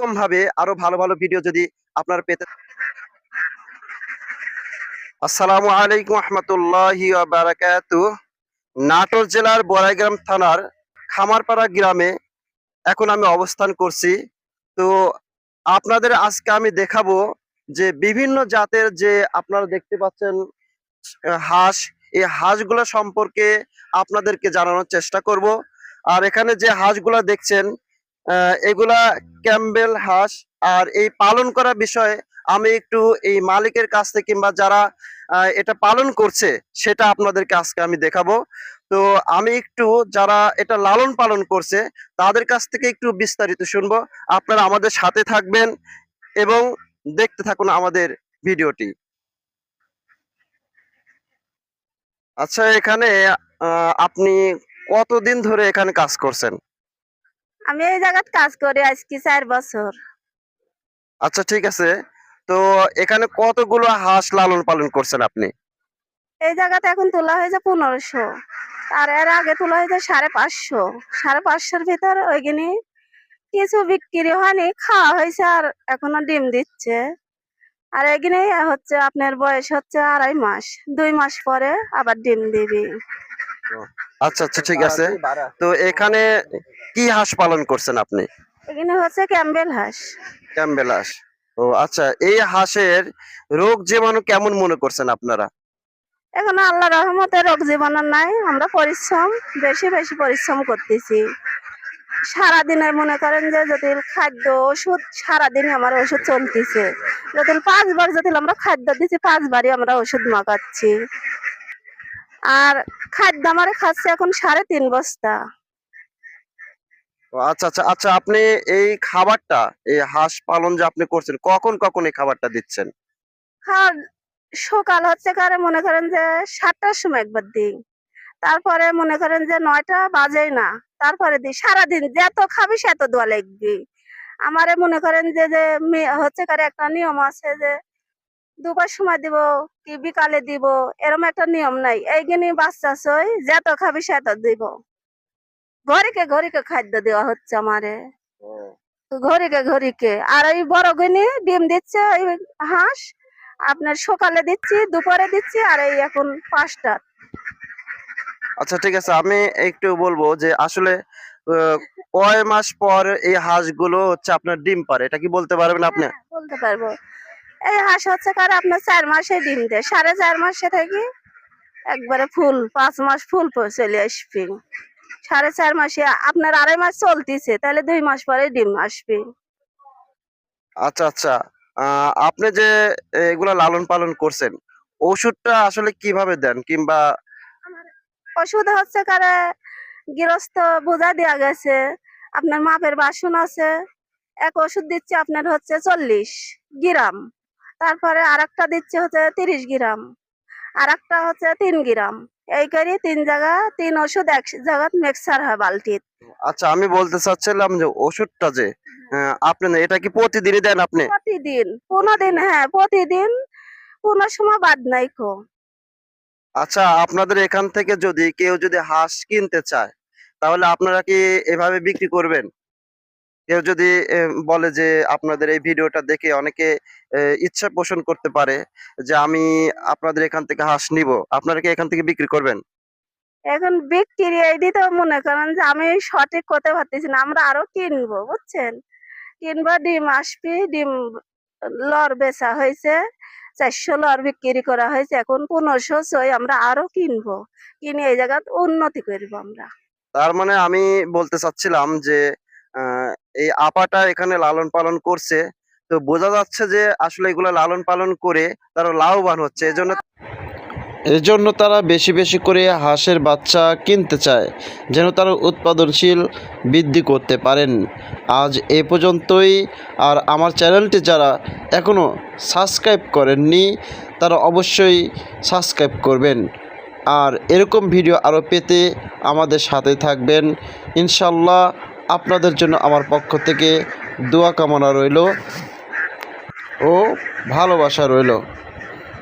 এরকম ভাবে আরো ভালো ভালো ভিডিও যদি আপনারা পেতে। আসসালামু আলাইকুম রহমতুল্লাহি ওয়া বারাকাতুহু। নাটোর জেলার বড়াইগ্রাম থানার খামারপাড়া গ্রামে এখন আমি অবস্থান করছি। তো আপনাদের আজকে আমি দেখাবো যে বিভিন্ন জাতের যে আপনারা দেখতে পাচ্ছেন হাঁস, এই হাঁসগুলো সম্পর্কে আপনাদেরকে জানানোর চেষ্টা করব। আর এখানে যে হাঁসগুলা দেখছেন এগুলা ক্যাম্বেল হাঁস। আর এই পালন করার বিষয়ে আমি একটু এই মালিকের কাছ থেকে কিংবা যারা এটা পালন করছে সেটা আপনাদেরকে আজকে আমি দেখাবো। তো আমি একটু যারা এটা লালন পালন করছে তাদের কাছ থেকে একটু বিস্তারিত শুনবো। আপনারা আমাদের সাথে থাকবেন এবং দেখতে থাকুন আমাদের ভিডিওটি। আচ্ছা, এখানে আপনি কতদিন ধরে এখানে কাজ করছেন? আমি এই জায়গায় কাজ করি আজকে 4 বছর। আচ্ছা, ঠিক আছে। তো এখানে কতগুলো হাঁস লালন পালন করছেন আপনি? এই জায়গাতে এখন তোলা হয়েছে 1500, আর এর আগে তোলা হয়েছে 550। 550-র ভিতর ওইখানে কিছু বিক্রি হয়নি, খাওয়া হয়েছে, আর এখনো ডিম দিচ্ছে। আর এখানে হচ্ছে আপনার বয়স হচ্ছে 2.5 মাস, 2 মাস পরে আবার ডিম দিবি। আচ্ছা আচ্ছা, ঠিক আছে। তো এখানে কি হাঁস পালন করছেন আপনি? এখানে হচ্ছে ক্যাম্বেল হাঁস। ক্যাম্বেল হাঁস। ও আচ্ছা, এই হাঁসের রোগ জীবাণু কেমন মনে করছেন আপনারা? এখন আল্লাহ রহমতে রোগ জীবাণু নাই, আমরা বেশি বেশি পরিশ্রম করতেছি। সারাদিনের মনে করেন যে যদি খাদ্য ওষুধ সারাদিন আমার ওষুধ চলতেছে, যদি 5 বার যদি আমরা খাদ্য দিচ্ছি 5 বারই আমরা ওষুধ মাখাচ্ছি। আর খাদ্য আমার খাচ্ছে এখন 3.5 বস্তা। ও আচ্ছা আচ্ছা আচ্ছা, আপনি এই খাবারটা, এই হাঁস পালন যে আপনি করছেন, কখন কখন এই খাবারটা দিচ্ছেন? আর সকাল হচ্ছে কারে মনে করেন যে 7টার সময় একবার দিই, তারপরে মনে করেন যে 9টা বাজেই না, তারপরে দিই। সারাদিন যত খাবি সেত দোয়া লাগবি। আমারে মনে করেন যে যে হচ্ছে কারে একটা নিয়ম আছে যে দুবার সময় দিব কি বিকালে দিব, এরকম একটা নিয়ম নাই। এইখানে বাচ্চা ছই যত খাবি সেত দিব। ঘরিকে ঘরিকে খাদ্য দেওয়া হচ্ছে আমারে, ঘরিকে ঘরিকে। আর এই বড় গিনি ডিম দিচ্ছে ওই হাঁস, আপনার সকালে দিচ্ছি, দুপুরে দিচ্ছি, আর এই এখন 5টা। আচ্ছা, ঠিক আছে। আমি একটু বলবো যে আসলে কয় মাস পর এই হাঁসগুলো হচ্ছে আপনার ডিম পারে, এটা কি বলতে পারবেন আপনি? বলতে পারবো। এই হাঁস হচ্ছে কার আপনার 4 মাসে ডিম দেয়, 4.5 মাসে থেকে একবারে ফুল 5 মাস ফুল চলে আসবে। 4.5 মাসে আপনার 2.5 মাস চলতেছে, তাহলে 2 মাস পরে ডিম আসবে। আচ্ছা আচ্ছা। আপনি যে এগুলা লালন পালন করছেন, ওষুধটা আসলে কিভাবে দেন? কিংবা ওষুধ হচ্ছে কারে গৃহস্থ বোঝা দেওয়া গেছে, আপনার মাপের বাসন আছে। এক ওষুধ দিচ্ছে আপনার হচ্ছে 40 গ্রাম, তারপরে আর একটা দিচ্ছে হচ্ছে 30 গ্রাম, আর একটা হচ্ছে 3 গ্রাম। এই করে 3 ওষুধ এক জায়গা মিক্সার হয় বালতিত। আচ্ছা, আমি বলতে চাচ্ছিলাম যে ওষুধটা যে আপনি এটা কি প্রতিদিনই দেন আপনি? প্রতিদিন 15 দিন, হ্যাঁ প্রতিদিন, কোনো সময় বাদ নাই কো। আচ্ছা, আপনাদের এখান থেকে যদি কেউ যদি হাঁস কিনতে চায় তাহলে আপনারা কি এভাবে বিক্রি করবেন? কেউ যদি বলে যে আপনাদের এই ভিডিওটা দেখে অনেকে ইচ্ছা পোষণ করতে পারে যে আমি আপনাদের এখান থেকে হাঁস নিব, আপনারা কি এখান থেকে বিক্রি করবেন? এখন বিক্রি এইটি তো মনে করেন যে আমি সঠিক করতে পারতেছি না, আমরা আরো কিনবো বুঝছেন। কিনবো, ডিম আসবে, ডিম লর বেচা হয়েছে, 400 লর বিক্রি করা হয়েছে, এখন 1500 ছই। আমরা আরো কিনবো, কিনে এই জায়গা উন্নতি করবো আমরা। তার মানে আমি বলতে চাচ্ছিলাম যে আহ, এই আপাটা এখানে লালন পালন করছে, তো বোঝা যাচ্ছে যে আসলে এগুলো লালন পালন করে তারা লাভবান হচ্ছে। এজন্য তারা বেশি বেশি করে হাঁসের বাচ্চা কিনতে চায়, যেন তারা উৎপাদনশীল বৃদ্ধি করতে পারেন। আজ এ পর্যন্তই। আর আমার চ্যানেলটি যারা এখনও সাবস্ক্রাইব করেননি তারা অবশ্যই সাবস্ক্রাইব করবেন। আর এরকম ভিডিও আরও পেতে আমাদের সাথে থাকবেন ইনশাল্লাহ। আপনাদের জন্য আমার পক্ষ থেকে দোয়া কামনা রইল ও ভালোবাসা রইল।